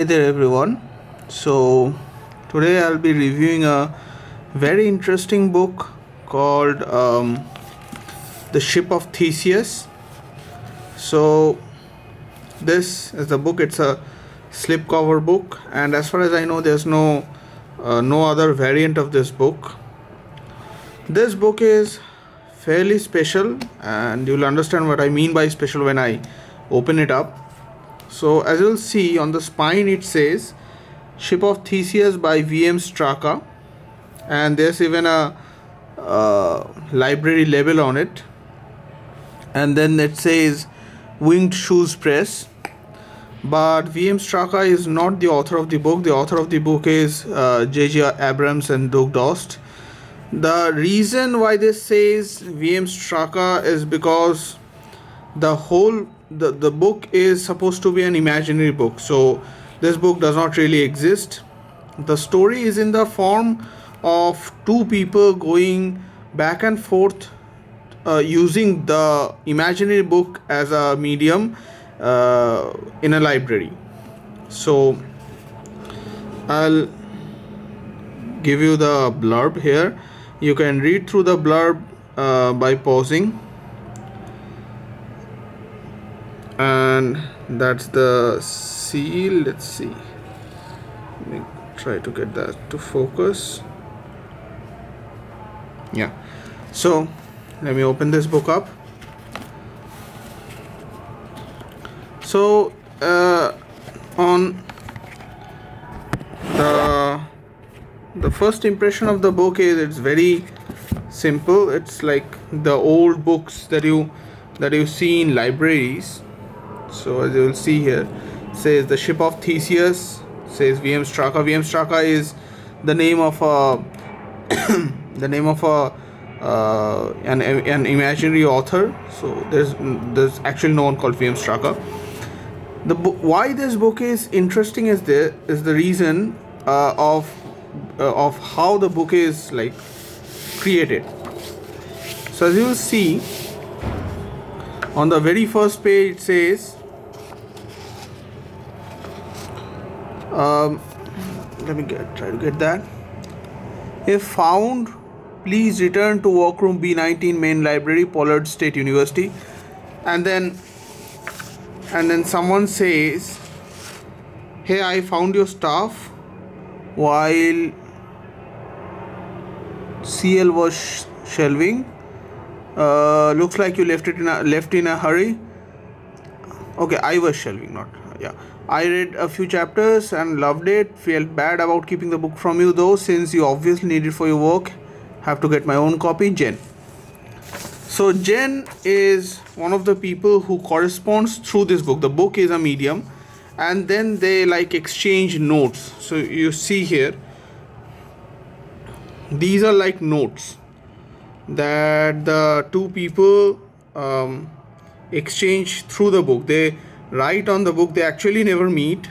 Hey there everyone. So today I'll be reviewing a very interesting book called The Ship of Theseus. So this is the book. It's a slipcover book, and as far as I know, there's no other variant of this book. This book is fairly special, and you'll understand what I mean by special when I open it up. So as you'll see on the spine, it says Ship of Theseus by V.M. Straka, and there's even a library label on it, and then it says Winged Shoes Press. But V.M. Straka is not the author of the book. The author of the book is J.J. Abrams and Doug Dost. The reason why this says V.M. Straka is because the book is supposed to be an imaginary book, so this book does not really exist. The story is in the form of two people going back and forth using the imaginary book as a medium in a library. So I'll give you the blurb here. You can read through the blurb by pausing, and that's the seal. Let's see, let me try to get that to focus. Yeah, so let me open this book up. So on the first impression of the book is it's very simple. It's like the old books that you see in libraries. So as you will see here, says The Ship of Theseus, says V.M. Straka. V.M. Straka is the name of an imaginary author. So there's actually no one called V.M. Straka. Why this book is interesting is the reason of how the book is like created. So as you will see on the very first page, it says let me try to get that. If found, please return to workroom B19 main library, Pollard State University. And then someone says, hey, I found your stuff while CL was shelving. Looks like you left in a hurry. Okay, I was shelving, not yeah. I read a few chapters and loved it. Felt bad about keeping the book from you though, since you obviously need it for your work. Have to get my own copy, Jen. So Jen is one of the people who corresponds through this book. The book is a medium, and then they like exchange notes. So you see here, these are like notes that the two people exchange through the book. They write on the book. They actually never meet,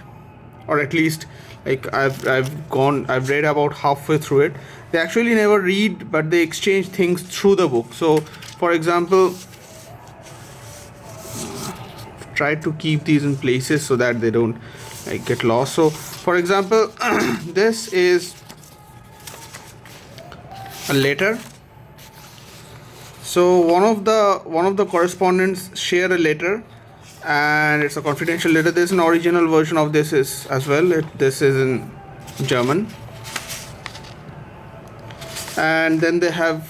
or at least like I've read about halfway through it. They actually never read, but they exchange things through the book. So for example, try to keep these in places so that they don't like get lost. So for example, this is a letter. So one of the correspondents share a letter, and it's a confidential letter. There's an original version of this as well. This is in German, and then they have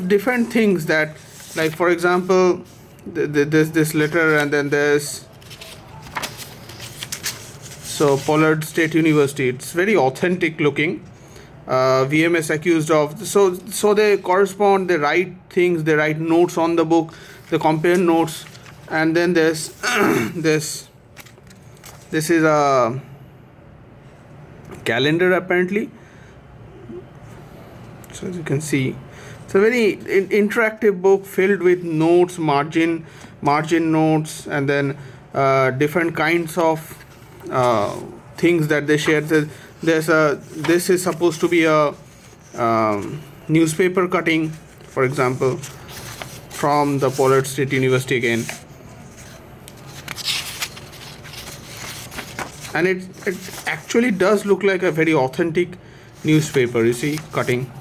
different things that, like for example, there's this letter, and then there's Pollard State University. It's very authentic looking. VMS accused of, so they correspond, they write things, they write notes on the book, they compare notes. And then there's this is a calendar apparently. So as you can see, it's a very interactive book filled with notes, margin notes, and then different kinds of things that they share. This is supposed to be a newspaper cutting, for example, from the Pollard State University again. and it actually does look like a very authentic newspaper. You see, cutting.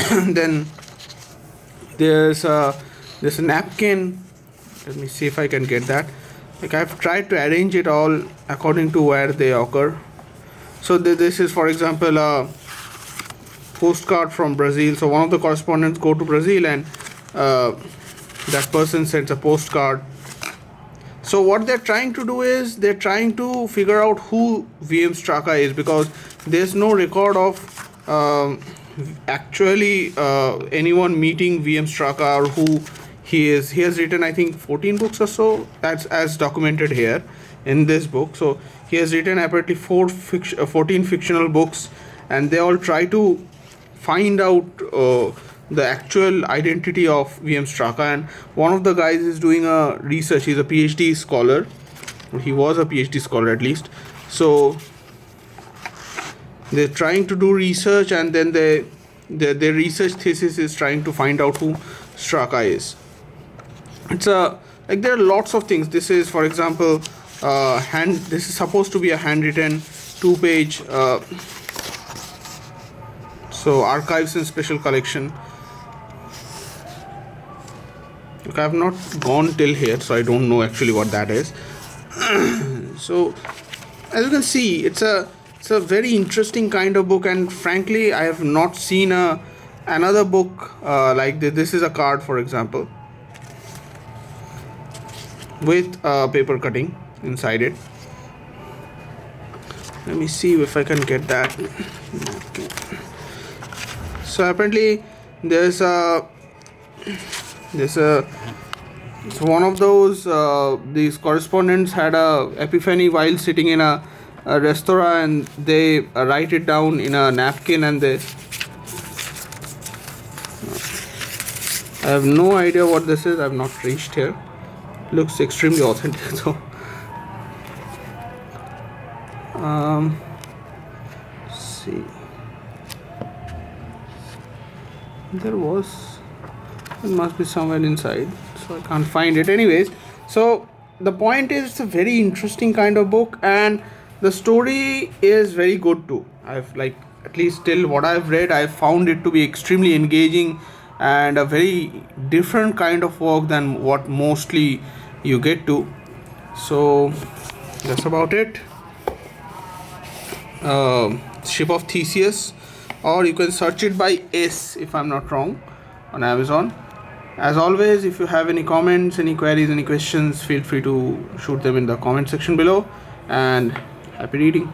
Then there's a napkin. Let me see if I can get that. Like, I've tried to arrange it all according to where they occur. So this is, for example, a postcard from Brazil. So one of the correspondents go to Brazil, and that person sends a postcard. So what they're trying to do is they're trying to figure out who VM Straka is, because there's no record of actually anyone meeting VM Straka or who he is. He has written, I think, 14 books or so, as documented here in this book. So he has written apparently 14 fictional books, and they all try to find out the actual identity of VM Straka. And one of the guys is doing a research. He's a PhD scholar. He was a PhD scholar at least. So they're trying to do research, and then their research thesis is trying to find out who Straka is. It's like, there are lots of things. This is, for example, this is supposed to be a handwritten 2-page so archives and special collection. Look, I have not gone till here, so I don't know actually what that is. So as you can see, it's a very interesting kind of book, and frankly I have not seen another book like this. This is a card, for example, with paper cutting inside it. Let me see if I can get that. Okay. So apparently there's one of those these correspondents had a epiphany while sitting in a restaurant, and they write it down in a napkin, and I have no idea what this is. I've not reached here. Looks extremely authentic. So see, it must be somewhere inside, so I can't find it. Anyways, so the point is, it's a very interesting kind of book, and the story is very good too. I've, like, at least till what I've read, I found it to be extremely engaging and a very different kind of work than what mostly you get to. So that's about it. Ship of Theseus, or you can search it by S, if I'm not wrong, on Amazon. As always, if you have any comments, any queries, any questions, feel free to shoot them in the comment section below, and happy reading.